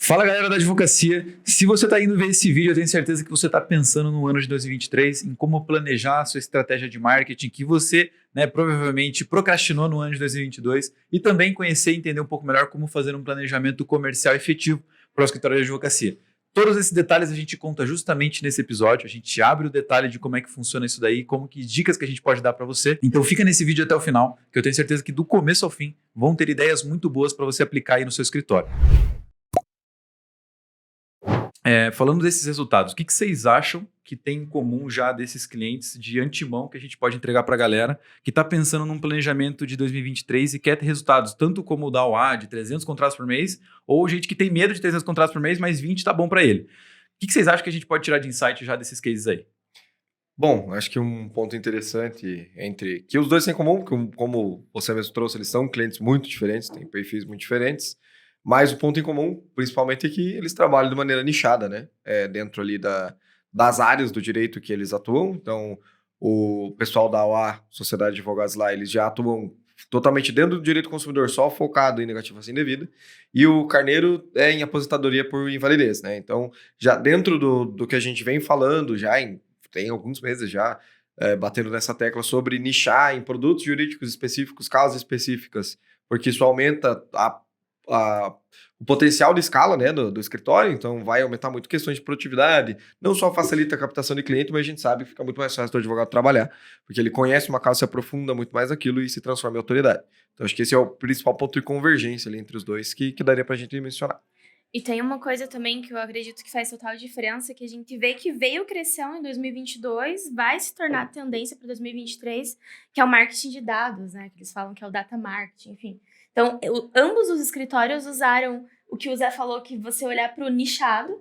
Fala galera da advocacia, se você está indo ver esse vídeo, eu tenho certeza que você está pensando no ano de 2023, em como planejar a sua estratégia de marketing, que você provavelmente procrastinou no ano de 2022 e também conhecer e entender um pouco melhor como fazer um planejamento comercial efetivo para o escritório de advocacia. Todos esses detalhes a gente conta justamente nesse episódio, a gente abre o detalhe de como é que funciona isso daí, como que dicas que a gente pode dar para você. Então fica nesse vídeo até o final, que eu tenho certeza que do começo ao fim vão ter ideias muito boas para você aplicar aí no seu escritório. Falando desses resultados, o que vocês acham que tem em comum já desses clientes de antemão que a gente pode entregar para a galera que está pensando num planejamento de 2023 e quer ter resultados, tanto como o da OA de 300 contratos por mês, ou gente que tem medo de 300 contratos por mês, mas 20 está bom para ele. O que vocês acham que a gente pode tirar de insight já desses cases aí? Bom, acho que um ponto interessante que os dois têm em comum, como você mesmo trouxe, eles são clientes muito diferentes, têm perfis muito diferentes, mas o ponto em comum, principalmente, é que eles trabalham de maneira nichada, né? Dentro ali das áreas do direito que eles atuam. Então, o pessoal da OA, Sociedade de Advogados lá, eles já atuam totalmente dentro do direito do consumidor, só focado em negativação indevida, e o Carneiro é em aposentadoria por invalidez, né? Então, já dentro do que a gente vem falando, tem alguns meses já, batendo nessa tecla sobre nichar em produtos jurídicos específicos, causas específicas, porque isso aumenta o potencial de escala, né, do escritório, então vai aumentar muito questões de produtividade, não só facilita a captação de cliente, mas a gente sabe que fica muito mais fácil do advogado trabalhar, porque ele conhece uma causa, se aprofunda muito mais naquilo e se transforma em autoridade. Então acho que esse é o principal ponto de convergência ali entre os dois que daria pra gente mencionar. E tem uma coisa também que eu acredito que faz total diferença, que a gente vê que veio crescendo em 2022, vai se tornar tendência para 2023, que é o marketing de dados, né? Que eles falam que é o data marketing, enfim. Então, ambos os escritórios usaram o que o Zé falou, que você olhar para o nichado.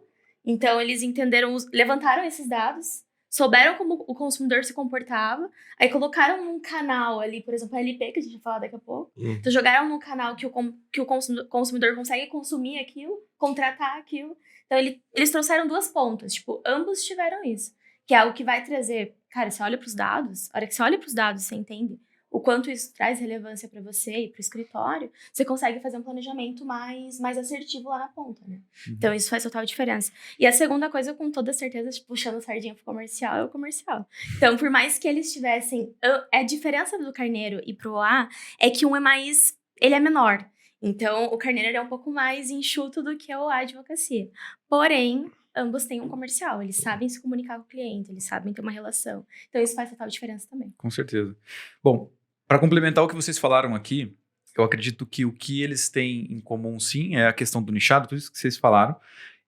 Então, eles entenderam, levantaram esses dados, souberam como o consumidor se comportava, aí colocaram num canal ali, por exemplo, a LP, que a gente vai falar daqui a pouco. Então, jogaram num canal que o consumidor consegue consumir aquilo, contratar aquilo. Então, eles trouxeram duas pontas. Tipo, ambos tiveram isso. Que é algo que vai trazer... Cara, você olha para os dados, a hora que você olha para os dados, você entende o quanto isso traz relevância para você e para o escritório, você consegue fazer um planejamento mais assertivo lá na ponta, né? Então, isso faz total diferença. E a segunda coisa, com toda certeza, puxando a sardinha pro comercial, é o comercial. Então, por mais que eles tivessem... A diferença do Carneiro e pro OA é que um é mais... Ele é menor. Então, o Carneiro é um pouco mais enxuto do que o OA Advocacia. Porém, ambos têm um comercial. Eles sabem se comunicar com o cliente, eles sabem ter uma relação. Então, isso faz total diferença também. Com certeza. Bom, para complementar o que vocês falaram aqui, eu acredito que o que eles têm em comum, sim, é a questão do nichado, tudo isso que vocês falaram,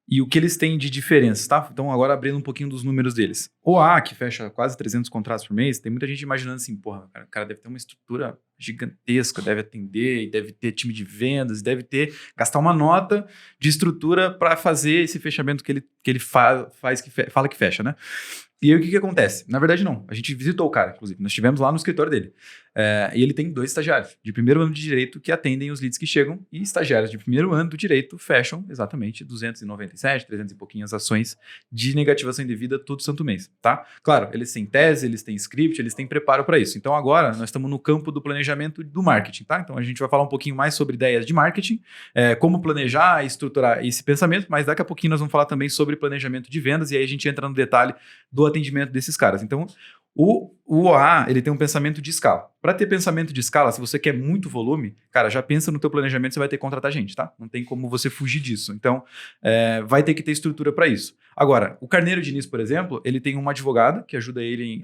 e o que eles têm de diferença, tá? Então, agora abrindo um pouquinho dos números deles. O A, que fecha quase 300 contratos por mês, tem muita gente imaginando assim, porra, o cara deve ter uma estrutura gigantesca, deve atender, e deve ter time de vendas, deve gastar uma nota de estrutura para fazer esse fechamento que ele fala que fecha, né? E aí o que acontece? Na verdade, não. A gente visitou o cara, inclusive. Nós estivemos lá no escritório dele. E ele tem 2 estagiários de primeiro ano de direito que atendem os leads que chegam, e estagiários de primeiro ano do direito fecham exatamente 297, 300 e pouquinhas ações de negativação indevida todo santo mês, tá? Claro, eles têm tese, eles têm script, eles têm preparo para isso. Então agora nós estamos no campo do planejamento do marketing, tá? Então a gente vai falar um pouquinho mais sobre ideias de marketing, como planejar e estruturar esse pensamento, mas daqui a pouquinho nós vamos falar também sobre planejamento de vendas, e aí a gente entra no detalhe do atendimento desses caras. Então, o OA, ele tem um pensamento de escala. Para ter pensamento de escala, se você quer muito volume, cara, já pensa no teu planejamento, você vai ter que contratar gente, tá? Não tem como você fugir disso. Então, vai ter que ter estrutura para isso. Agora, o Carneiro Diniz, por exemplo, ele tem uma advogada que ajuda ele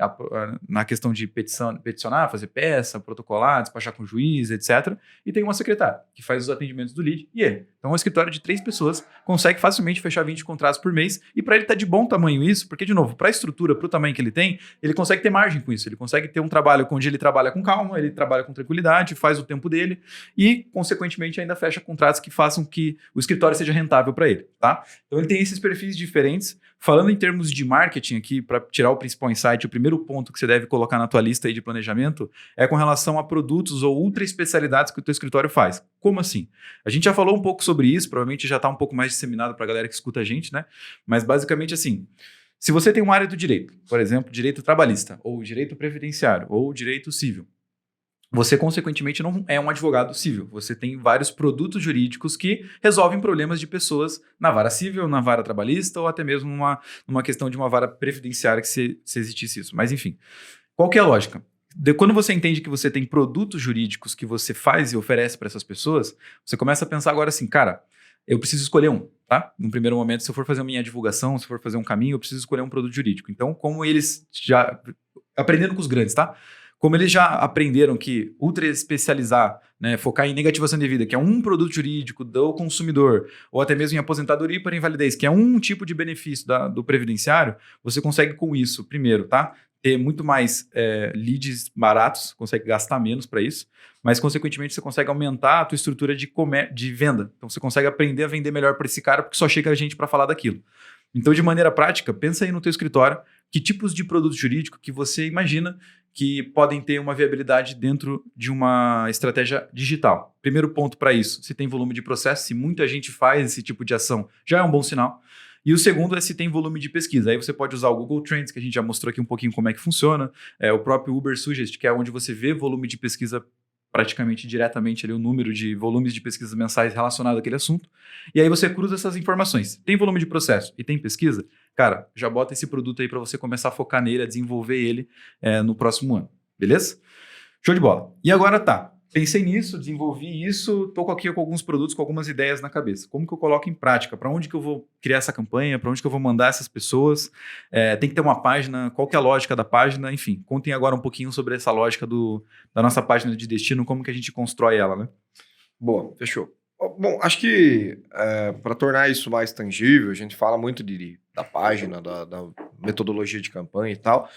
na questão de peticionar, fazer peça, protocolar, despachar com o juiz, etc. E tem uma secretária que faz os atendimentos do lead e ele. Então, um escritório de 3 pessoas consegue facilmente fechar 20 contratos por mês, e para ele tá de bom tamanho isso, porque, de novo, para a estrutura, para o tamanho que ele tem, ele consegue ter margem com isso, ele consegue ter um trabalho onde ele trabalha com calma, ele trabalha com tranquilidade, faz o tempo dele e, consequentemente, ainda fecha contratos que façam que o escritório seja rentável para ele, tá? Então, ele tem esses perfis diferentes. Falando em termos de marketing aqui, para tirar o principal insight, o primeiro ponto que você deve colocar na tua lista aí de planejamento é com relação a produtos ou ultra especialidades que o teu escritório faz. Como assim? A gente já falou um pouco sobre isso, provavelmente já está um pouco mais disseminado para a galera que escuta a gente, né? Mas basicamente assim, se você tem uma área do direito, por exemplo, direito trabalhista, ou direito previdenciário, ou direito civil, você, consequentemente, não é um advogado civil. Você tem vários produtos jurídicos que resolvem problemas de pessoas na vara civil, na vara trabalhista ou até mesmo numa questão de uma vara previdenciária, que se existisse isso. Mas, enfim, qual que é a lógica? Quando você entende que você tem produtos jurídicos que você faz e oferece para essas pessoas, você começa a pensar agora assim, cara, eu preciso escolher um, tá? No primeiro momento, se eu for fazer a minha divulgação, se eu for fazer um caminho, eu preciso escolher um produto jurídico. Então, como eles já... Aprendendo com os grandes, tá? Como eles já aprenderam que ultra especializar, né, focar em negativação de vida, que é um produto jurídico do consumidor, ou até mesmo em aposentadoria para invalidez, que é um tipo de benefício do previdenciário, você consegue com isso, primeiro, tá? Ter muito mais leads baratos, consegue gastar menos para isso, mas consequentemente você consegue aumentar a tua estrutura de venda. Então você consegue aprender a vender melhor para esse cara, porque só chega a gente para falar daquilo. Então, de maneira prática, pensa aí no teu escritório, que tipos de produto jurídico que você imagina que podem ter uma viabilidade dentro de uma estratégia digital. Primeiro ponto para isso, se tem volume de processo, se muita gente faz esse tipo de ação, já é um bom sinal. E o segundo é se tem volume de pesquisa. Aí você pode usar o Google Trends, que a gente já mostrou aqui um pouquinho como é que funciona, o próprio Uber Suggest, que é onde você vê volume de pesquisa praticamente diretamente ali, o número de volumes de pesquisas mensais relacionado àquele assunto. E aí você cruza essas informações. Tem volume de processo e tem pesquisa? Cara, já bota esse produto aí para você começar a focar nele, a desenvolver ele no próximo ano. Beleza? Show de bola. E agora tá. Pensei nisso, desenvolvi isso, estou aqui com alguns produtos, com algumas ideias na cabeça. Como que eu coloco em prática? Para onde que eu vou criar essa campanha? Para onde que eu vou mandar essas pessoas? Tem que ter uma página, qual que é a lógica da página? Enfim, contem agora um pouquinho sobre essa lógica da nossa página de destino, como que a gente constrói ela, né? Boa, fechou. Bom, acho que para tornar isso mais tangível, a gente fala muito da página, da metodologia de campanha e tal,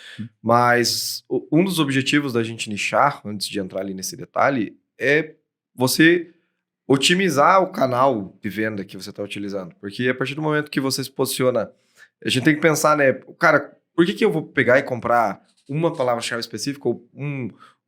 mas um dos objetivos da gente nichar, antes de entrar ali nesse detalhe, é você otimizar o canal de venda que você está utilizando. Porque a partir do momento que você se posiciona, a gente tem que pensar, né, cara, por que eu vou pegar e comprar uma palavra-chave específica ou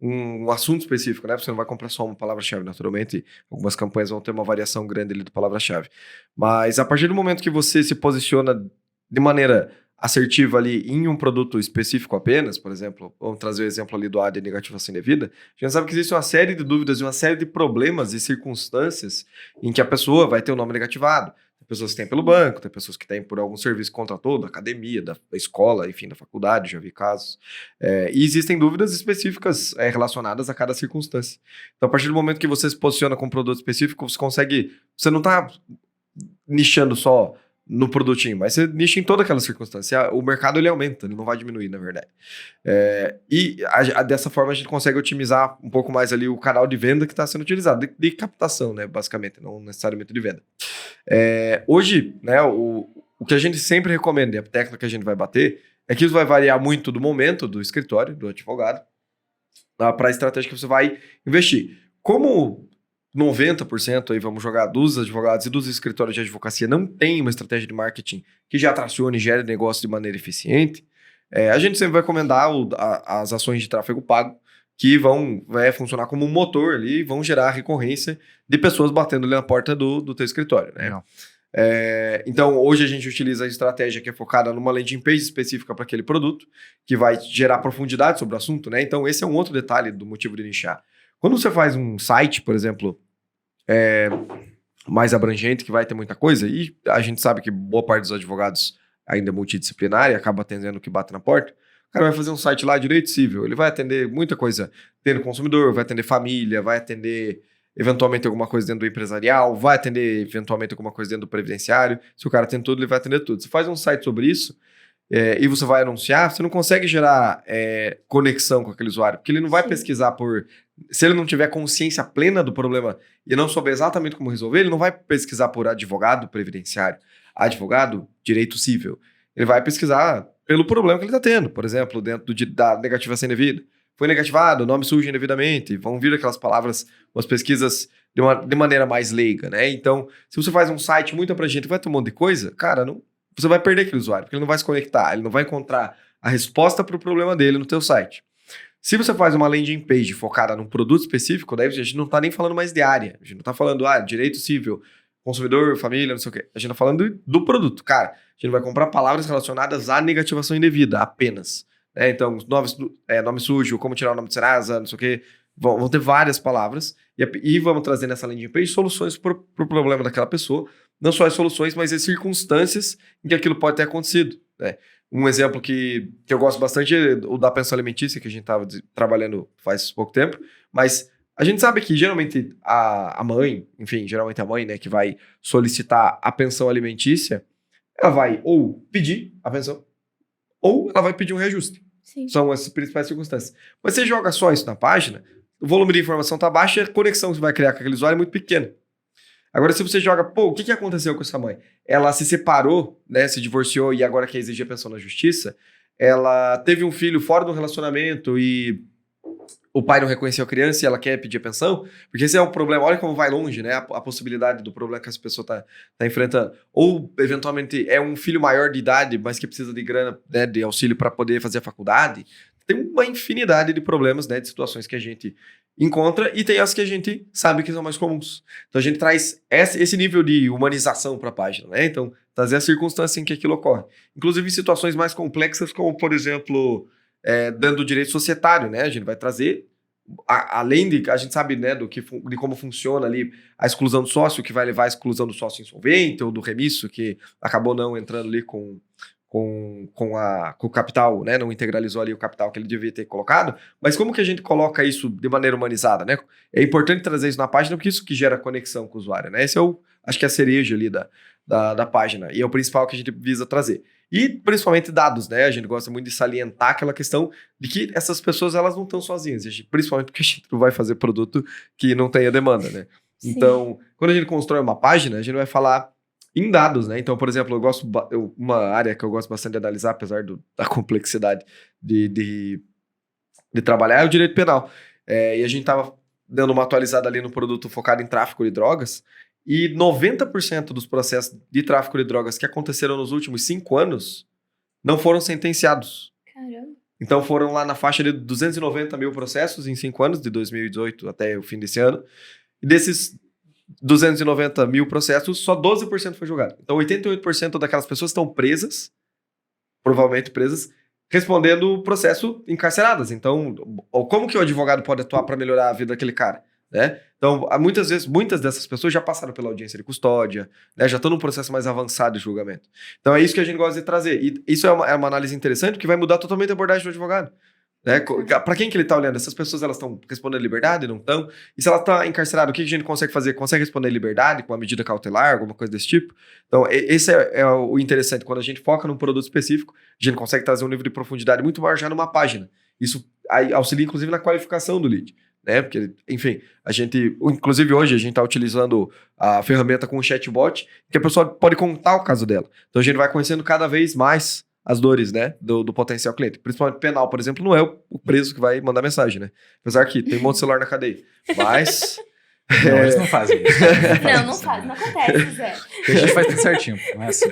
um assunto específico, né? Você não vai comprar só uma palavra-chave, naturalmente. Algumas campanhas vão ter uma variação grande ali de palavra-chave. Mas a partir do momento que você se posiciona de maneira assertiva ali em um produto específico apenas, por exemplo, vamos trazer o exemplo ali do AD negativação indevida, a gente sabe que existe uma série de dúvidas e uma série de problemas e circunstâncias em que a pessoa vai ter o nome negativado. Tem pessoas que têm pelo banco, tem pessoas que têm por algum serviço que contratou, da academia, da escola, enfim, da faculdade, já vi casos. E existem dúvidas específicas relacionadas a cada circunstância. Então, a partir do momento que você se posiciona com um produto específico, você não está nichando só no produtinho, mas você nicha em toda aquela circunstância. O mercado ele aumenta, ele não vai diminuir, na verdade. Dessa forma a gente consegue otimizar um pouco mais ali o canal de venda que está sendo utilizado, de captação, né, basicamente, não necessariamente de venda. Hoje, né, o que a gente sempre recomenda, e a técnica que a gente vai bater, é que isso vai variar muito do momento do escritório, do advogado, para a estratégia que você vai investir. Como 90% aí, vamos jogar, dos advogados e dos escritórios de advocacia não tem uma estratégia de marketing que já tracione e gere negócio de maneira eficiente, a gente sempre vai recomendar as ações de tráfego pago que vão funcionar como um motor ali e vão gerar recorrência de pessoas batendo ali na porta do teu escritório, né? Então, hoje a gente utiliza a estratégia que é focada numa landing page específica para aquele produto, que vai gerar profundidade sobre o assunto, né? Então, esse é um outro detalhe do motivo de nichar. Quando você faz um site, por exemplo, mais abrangente, que vai ter muita coisa, e a gente sabe que boa parte dos advogados ainda é multidisciplinar e acaba atendendo o que bate na porta, o cara vai fazer um site lá, direito civil, ele vai atender muita coisa dentro do consumidor, vai atender família, vai atender eventualmente alguma coisa dentro do empresarial, vai atender eventualmente alguma coisa dentro do previdenciário. Se o cara tem tudo, ele vai atender tudo. Você faz um site sobre isso, e você vai anunciar, você não consegue gerar conexão com aquele usuário, porque ele não vai pesquisar se ele não tiver consciência plena do problema e não souber exatamente como resolver, ele não vai pesquisar por advogado previdenciário, advogado direito civil. Ele vai pesquisar pelo problema que ele está tendo. Por exemplo, dentro da negativação indevida. Foi negativado, o nome surge indevidamente, vão vir aquelas palavras, umas pesquisas de maneira mais leiga, né? Então, se você faz um site muito abrangente e vai ter um monte de coisa, cara, você vai perder aquele usuário, porque ele não vai se conectar, ele não vai encontrar a resposta para o problema dele no teu site. Se você faz uma landing page focada num produto específico, daí a gente não está nem falando mais de área, a gente não está falando, direito civil, consumidor, família, não sei o quê. A gente está falando do produto. Cara, a gente vai comprar palavras relacionadas à negativação indevida, apenas. Então, nome sujo, como tirar o nome de Serasa, não sei o quê, Vão ter várias palavras e vamos trazer nessa landing page soluções para o problema daquela pessoa. Não só as soluções, mas as circunstâncias em que aquilo pode ter acontecido, né? Um exemplo que eu gosto bastante é o da pensão alimentícia, que a gente estava trabalhando faz pouco tempo, mas a gente sabe que geralmente a mãe, enfim, geralmente a mãe, né, que vai solicitar a pensão alimentícia, ela vai ou pedir a pensão, ou ela vai pedir um reajuste. Sim. São as principais circunstâncias. Mas você joga só isso na página, o volume de informação está baixo e a conexão que você vai criar com aquele usuário é muito pequena. Agora, se você joga, o que aconteceu com essa mãe? Ela se separou, né, se divorciou e agora quer exigir a pensão na justiça. Ela teve um filho fora do relacionamento e o pai não reconheceu a criança e ela quer pedir a pensão, porque esse é um problema. Olha como vai longe, né? A possibilidade do problema que essa pessoa tá enfrentando. Ou, eventualmente, é um filho maior de idade, mas que precisa de grana, né, de auxílio para poder fazer a faculdade. Tem uma infinidade de problemas, né, de situações que a gente encontra e tem as que a gente sabe que são mais comuns. Então a gente traz esse nível de humanização para a página, né? Então, trazer a circunstância em que aquilo ocorre. Inclusive em situações mais complexas, como, por exemplo, dentro do direito societário, né? A gente vai trazer, além de, a gente sabe, né, de como funciona ali a exclusão do sócio, que vai levar à exclusão do sócio insolvente ou do remisso, que acabou não entrando ali com o capital, né? Não integralizou ali o capital que ele devia ter colocado, mas como que a gente coloca isso de maneira humanizada, né? É importante trazer isso na página, porque isso que gera conexão com o usuário, né? Esse é acho que é a cereja ali da página, e é o principal que a gente visa trazer. E principalmente dados, né? A gente gosta muito de salientar aquela questão de que essas pessoas, elas não estão sozinhas, principalmente porque a gente não vai fazer produto que não tenha demanda, né? Sim. Então, quando a gente constrói uma página, a gente vai falar em dados, né? Então, por exemplo, uma área que eu gosto bastante de analisar, apesar da complexidade de trabalhar, é o direito penal. E a gente estava dando uma atualizada ali no produto focado em tráfico de drogas, e 90% dos processos de tráfico de drogas que aconteceram nos últimos 5 anos não foram sentenciados. Caramba. Então, foram lá na faixa de 290 mil processos em 5 anos, de 2018 até o fim desse ano. E desses 290 mil processos, só 12% foi julgado. Então, 88% daquelas pessoas estão presas, provavelmente presas, respondendo o processo encarceradas. Então, como que o advogado pode atuar para melhorar a vida daquele cara, né? Então, muitas vezes, muitas dessas pessoas já passaram pela audiência de custódia, né? Já estão num processo mais avançado de julgamento. Então, é isso que a gente gosta de trazer. E isso é uma análise interessante, que vai mudar totalmente a abordagem do advogado. Né? Para quem que ele está olhando? Essas pessoas, elas estão respondendo liberdade? Não estão? E se ela está encarcerada, o que a gente consegue fazer? Consegue responder liberdade com uma medida cautelar, alguma coisa desse tipo? Então, esse é o interessante. Quando a gente foca num produto específico, a gente consegue trazer um nível de profundidade muito maior já numa página. Isso auxilia, inclusive, na qualificação do lead. Né? Porque, enfim, inclusive hoje, a gente está utilizando a ferramenta com o chatbot, que a pessoa pode contar o caso dela. Então, a gente vai conhecendo cada vez mais as dores, né, do potencial cliente. Principalmente penal, por exemplo, não é o preso que vai mandar mensagem, né? Apesar que tem um monte de celular na cadeia. Mas... Não, eles não fazem isso. Não faz, não acontece, Zé. A gente faz tudo certinho, não é assim.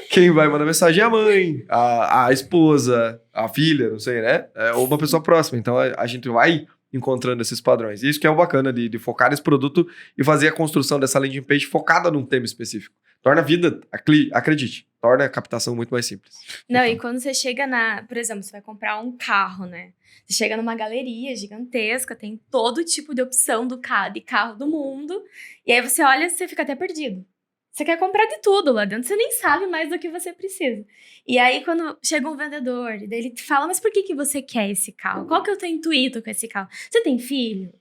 Quem vai mandar mensagem é a mãe, a esposa, a filha, não sei, né? Ou uma pessoa próxima. Então, a gente vai encontrando esses padrões. Isso que é o bacana de focar nesse produto e fazer a construção dessa landing page focada num tema específico. Torna a vida, acredite, torna a captação muito mais simples. Não, e quando você chega por exemplo, você vai comprar um carro, né? Você chega numa galeria gigantesca, tem todo tipo de opção de carro do mundo, e aí você olha e você fica até perdido. Você quer comprar de tudo lá dentro, você nem sabe mais do que você precisa. E aí, quando chega um vendedor, e daí ele te fala, mas por que você quer esse carro? Qual que é o teu intuito com esse carro? Você tem filho?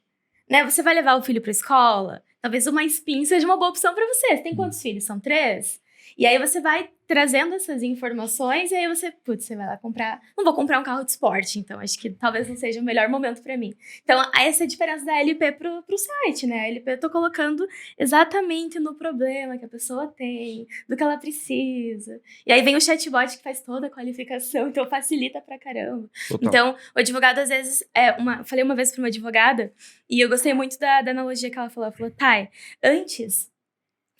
Né? Você vai levar o filho pra escola? Talvez uma Spin seja uma boa opção para você. Você tem quantos filhos? São 3? E aí você vai trazendo essas informações e aí você vai lá comprar... Não vou comprar um carro de esporte, então acho que talvez não seja o melhor momento para mim. Então, essa é a diferença da LP pro site, né? A LP eu tô colocando exatamente no problema que a pessoa tem, do que ela precisa. E aí vem o chatbot que faz toda a qualificação, então facilita pra caramba. Total. Então, o advogado, às vezes... falei uma vez pra uma advogada e eu gostei muito da analogia que ela falou. Ela falou, Thay, antes...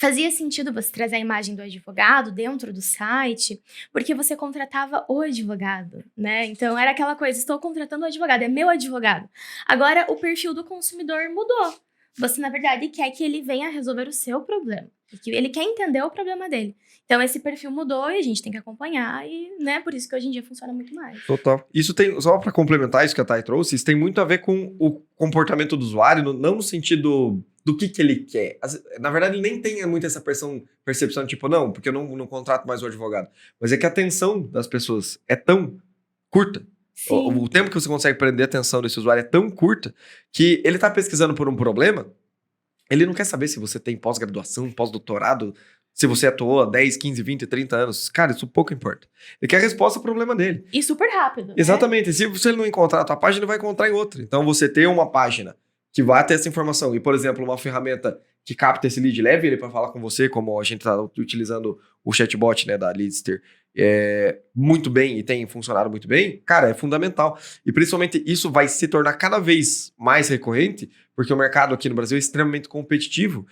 Fazia sentido você trazer a imagem do advogado dentro do site, porque você contratava o advogado, né? Então, era aquela coisa, estou contratando o advogado, é meu advogado. Agora, o perfil do consumidor mudou. você, na verdade, quer que ele venha resolver o seu problema. Porque ele quer entender o problema dele. Então, esse perfil mudou e a gente tem que acompanhar. E, né, por isso que hoje em dia funciona muito mais. Total. Isso tem, só para complementar isso que a Thay trouxe, isso tem muito a ver com o comportamento do usuário, não no sentido do que ele quer. Na verdade, ele nem tem muito essa percepção, tipo, não, porque eu não contrato mais o advogado. Mas é que a atenção das pessoas é tão curta. O tempo que você consegue prender a atenção desse usuário é tão curta que ele tá pesquisando por um problema, ele não quer saber se você tem pós-graduação, pós-doutorado, se você atuou há 10, 15, 20, 30 anos. Cara, isso pouco importa. Ele quer a resposta ao problema dele. E super rápido. Exatamente. Né? Se ele não encontrar a tua página, ele vai encontrar em outra. Então, você ter uma página que vai ter essa informação e, por exemplo, uma ferramenta que capta esse lead, leve ele para falar com você, como a gente está utilizando o chatbot, né, da Leadster, muito bem e tem funcionado muito bem, cara, é fundamental. E principalmente isso vai se tornar cada vez mais recorrente, porque o mercado aqui no Brasil é extremamente competitivo,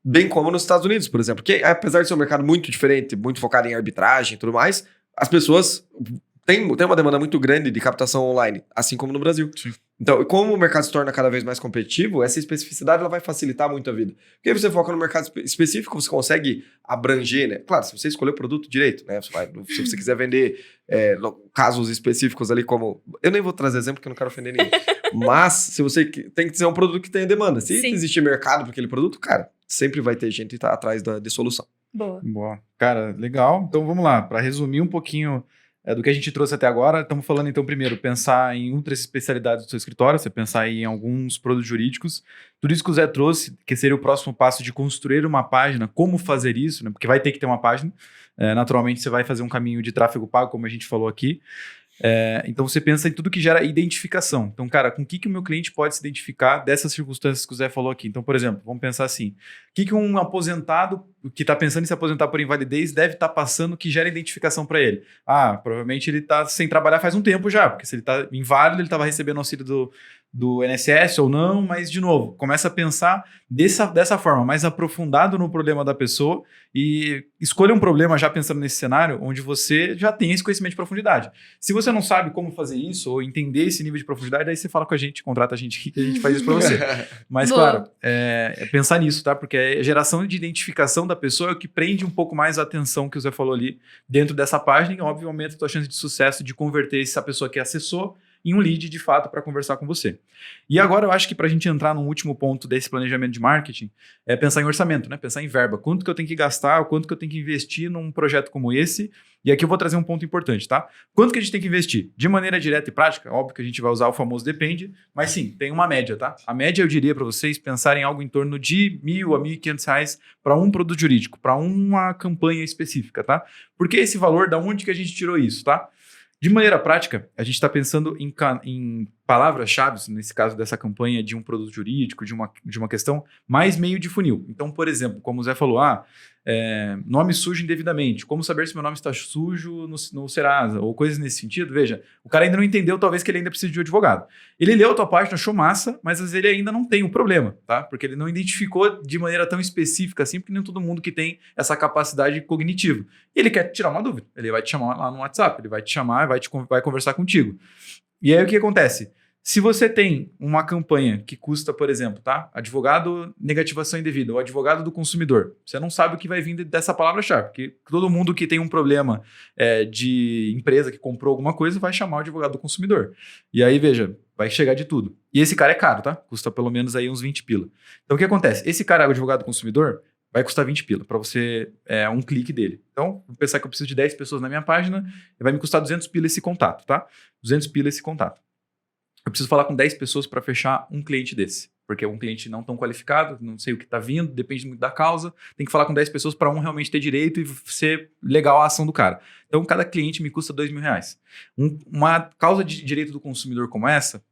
bem como nos Estados Unidos, por exemplo. Que apesar de ser um mercado muito diferente, muito focado em arbitragem e tudo mais, as pessoas têm uma demanda muito grande de captação online, assim como no Brasil. Sim. Então, como o mercado se torna cada vez mais competitivo, essa especificidade ela vai facilitar muito a vida. Porque aí você foca no mercado específico, você consegue abranger, né? Claro, se você escolher o produto direito, né? Se você quiser vender casos específicos ali como... Eu nem vou trazer exemplo porque eu não quero ofender ninguém. Mas, se você tem que ser um produto que tenha demanda. Se existir mercado para aquele produto, cara, sempre vai ter gente que está atrás de solução. Boa. Cara, legal. Então, vamos lá. Para resumir um pouquinho... do que a gente trouxe até agora, estamos falando então primeiro, pensar em outras especialidades do seu escritório, você pensar em alguns produtos jurídicos, tudo isso que o Zé trouxe, que seria o próximo passo de construir uma página, como fazer isso, né? Porque vai ter que ter uma página, naturalmente você vai fazer um caminho de tráfego pago, como a gente falou aqui, então você pensa em tudo que gera identificação. Então, cara, com o que o meu cliente pode se identificar dessas circunstâncias que o Zé falou aqui? Então, por exemplo, vamos pensar assim, o que um aposentado que está pensando em se aposentar por invalidez deve estar passando que gera identificação para ele? Provavelmente ele está sem trabalhar faz um tempo já, porque se ele está inválido, ele estava recebendo auxílio do INSS ou não, mas, de novo, começa a pensar dessa forma, mais aprofundado no problema da pessoa e escolha um problema já pensando nesse cenário onde você já tem esse conhecimento de profundidade. Se você não sabe como fazer isso ou entender esse nível de profundidade, aí você fala com a gente, contrata a gente aqui que a gente faz isso para você. Mas, claro, pensar nisso, tá? Porque a geração de identificação da pessoa é o que prende um pouco mais a atenção que o Zé falou ali dentro dessa página e, óbvio, aumenta a tua chance de sucesso de converter essa pessoa que acessou em um lead de fato para conversar com você. E agora eu acho que para a gente entrar no último ponto desse planejamento de marketing é pensar em orçamento, né? Pensar em verba. Quanto que eu tenho que gastar, quanto que eu tenho que investir num projeto como esse. E aqui eu vou trazer um ponto importante, tá? Quanto que a gente tem que investir? De maneira direta e prática, óbvio que a gente vai usar o famoso depende, mas sim, tem uma média, tá? A média eu diria para vocês pensarem em algo em torno de R$1.000 a R$1.500 para um produto jurídico, para uma campanha específica, tá? Porque esse valor, da onde que a gente tirou isso, tá? De maneira prática, a gente está pensando em palavras-chave, nesse caso dessa campanha de um produto jurídico, de uma questão, mais meio de funil. Então, por exemplo, como o Zé falou, nome sujo indevidamente, como saber se meu nome está sujo no Serasa, ou coisas nesse sentido. Veja, o cara ainda não entendeu, talvez, que ele ainda precisa de um advogado. Ele leu a tua página, achou massa, mas às vezes ele ainda não tem um problema, tá? Porque ele não identificou de maneira tão específica assim, porque nem todo mundo que tem essa capacidade cognitiva. E ele quer tirar uma dúvida, ele vai te chamar lá no WhatsApp, ele vai te chamar, vai conversar contigo. E aí o que acontece? Se você tem uma campanha que custa, por exemplo, tá? Advogado negativação indevida, ou advogado do consumidor, você não sabe o que vai vir dessa palavra-chave, porque todo mundo que tem um problema de empresa que comprou alguma coisa vai chamar o advogado do consumidor. E aí, veja, vai chegar de tudo. E esse cara é caro, tá? Custa pelo menos aí uns 20 pila. Então, o que acontece? Esse cara, o advogado do consumidor, vai custar 20 pila para você, um clique dele. Então, vou pensar que eu preciso de 10 pessoas na minha página, vai me custar 200 pila esse contato, tá? 200 pila esse contato. Eu preciso falar com 10 pessoas para fechar um cliente desse, porque é um cliente não tão qualificado, não sei o que está vindo, depende muito da causa, tem que falar com 10 pessoas para um realmente ter direito e ser legal a ação do cara. Então, cada cliente me custa R$2.000. Uma causa de direito do consumidor como essa,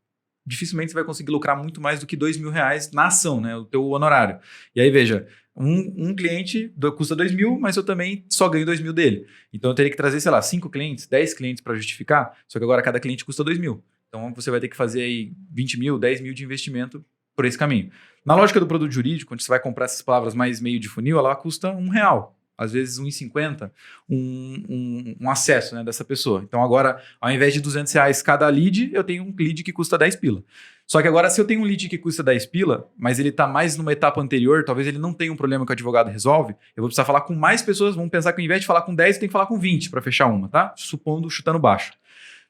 dificilmente você vai conseguir lucrar muito mais do que R$2.000 na ação, né? O teu honorário. E aí, veja, um cliente custa 2.000, mas eu também só ganho 2.000 dele. Então, eu teria que trazer, sei lá, 5 clientes, 10 clientes para justificar, só que agora cada cliente custa 2.000. Então, você vai ter que fazer aí 20.000, 10.000 de investimento por esse caminho. Na lógica do produto jurídico, onde você vai comprar essas palavras mais meio de funil, ela custa R$1. às vezes R$1,50, um acesso, né, dessa pessoa. Então agora, ao invés de R$200 cada lead, eu tenho um lead que custa 10 pila. Só que agora, se eu tenho um lead que custa 10 pila, mas ele está mais numa etapa anterior, talvez ele não tenha um problema que o advogado resolve, eu vou precisar falar com mais pessoas, vamos pensar que ao invés de falar com 10, eu tenho que falar com 20 para fechar uma, tá? Supondo, chutando baixo.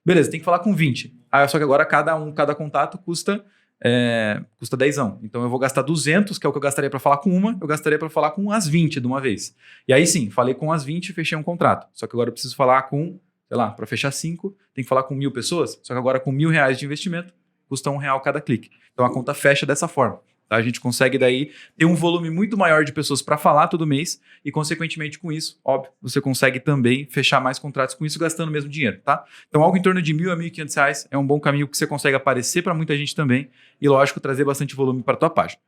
Beleza, tem que falar com 20. Só que agora cada contato custa 10. Então eu vou gastar 200, que é o que eu gastaria para falar com uma, eu gastaria para falar com as 20 de uma vez. E aí sim, falei com as 20 e fechei um contrato. Só que agora eu preciso falar com, sei lá, para fechar 5, tem que falar com 1.000 pessoas, só que agora com R$1.000 de investimento, custa R$1 cada clique. Então a conta fecha dessa forma. Tá? A gente consegue daí ter um volume muito maior de pessoas para falar todo mês e, consequentemente, com isso, óbvio, você consegue também fechar mais contratos com isso gastando o mesmo dinheiro, tá? Então, algo em torno de R$1.000 a R$1.500 é um bom caminho que você consegue aparecer para muita gente também e, lógico, trazer bastante volume para a tua página.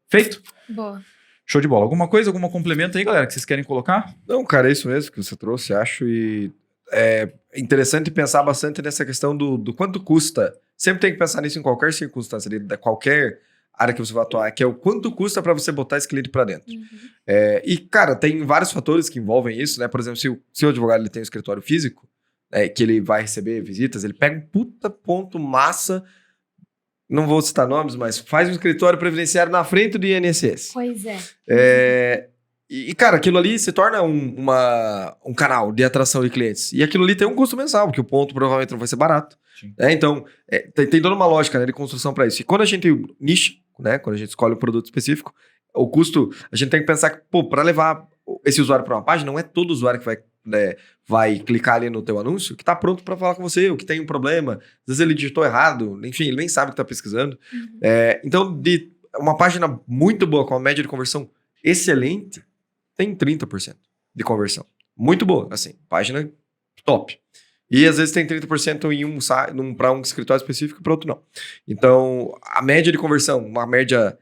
Feito? Boa. Show de bola. Alguma coisa, algum complemento aí, galera, que vocês querem colocar? Não, cara, é isso mesmo que você trouxe, acho, e é interessante pensar bastante nessa questão do quanto custa. Sempre tem que pensar nisso em qualquer circunstância, de qualquer área que você vai atuar, que é o quanto custa para você botar esse cliente para dentro. Uhum. E, cara, tem vários fatores que envolvem isso, né? Por exemplo, se o advogado ele tem um escritório físico, que ele vai receber visitas, ele pega um puta ponto massa, não vou citar nomes, mas faz um escritório previdenciário na frente do INSS. Pois é. Cara, aquilo ali se torna um canal de atração de clientes. E aquilo ali tem um custo mensal, porque o ponto provavelmente não vai ser barato. Então, tem toda uma lógica, né, de construção para isso. E quando a gente nicha, né, quando a gente escolhe um produto específico, o custo, a gente tem que pensar que, para levar esse usuário para uma página, não é todo usuário que vai clicar ali no teu anúncio que está pronto para falar com você, ou que tem um problema. Às vezes ele digitou errado, enfim, ele nem sabe o que está pesquisando. Uhum. Então, de uma página muito boa, com uma média de conversão excelente, tem 30% de conversão. Muito boa, assim, página top. E às vezes tem 30% para um escritório específico e para outro não. Então, a média de conversão, uma média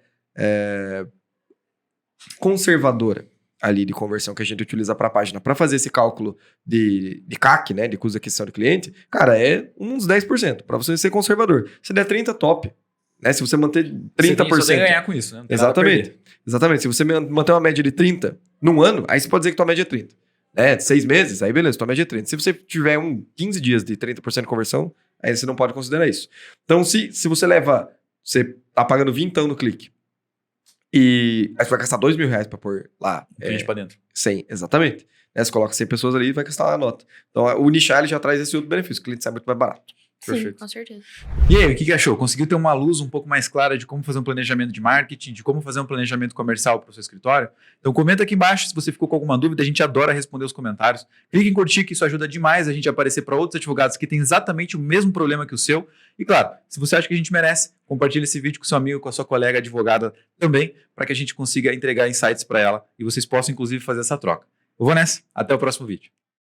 conservadora ali de conversão que a gente utiliza para a página, para fazer esse cálculo de CAC, né, de custo de aquisição do cliente, cara, é uns 10%, para você ser conservador. Se der 30%, top. Né? Se você manter 30%... Você tem ganhar com isso, né? Exatamente. Se você manter uma média de 30% num ano, aí você pode dizer que tua média é 30%. 6 meses, aí beleza, tua média é 30%. Se você tiver 15 dias de 30% de conversão, aí você não pode considerar isso. Então, se você você tá pagando 20 no clique, e aí você vai gastar R$2.000 para pôr lá... cliente para dentro. 100, exatamente. Você coloca 100 pessoas ali e vai gastar a nota. Então, o nichar ele já traz esse outro benefício, o cliente sai muito mais barato. Sim, Perfeito. com certeza. E aí, o que achou? Conseguiu ter uma luz um pouco mais clara de como fazer um planejamento de marketing, de como fazer um planejamento comercial para o seu escritório? Então comenta aqui embaixo se você ficou com alguma dúvida, a gente adora responder os comentários. Clique em curtir, que isso ajuda demais a gente a aparecer para outros advogados que têm exatamente o mesmo problema que o seu. E claro, se você acha que a gente merece, compartilhe esse vídeo com seu amigo, com a sua colega advogada também, para que a gente consiga entregar insights para ela e vocês possam inclusive fazer essa troca. Eu vou nessa, até o próximo vídeo.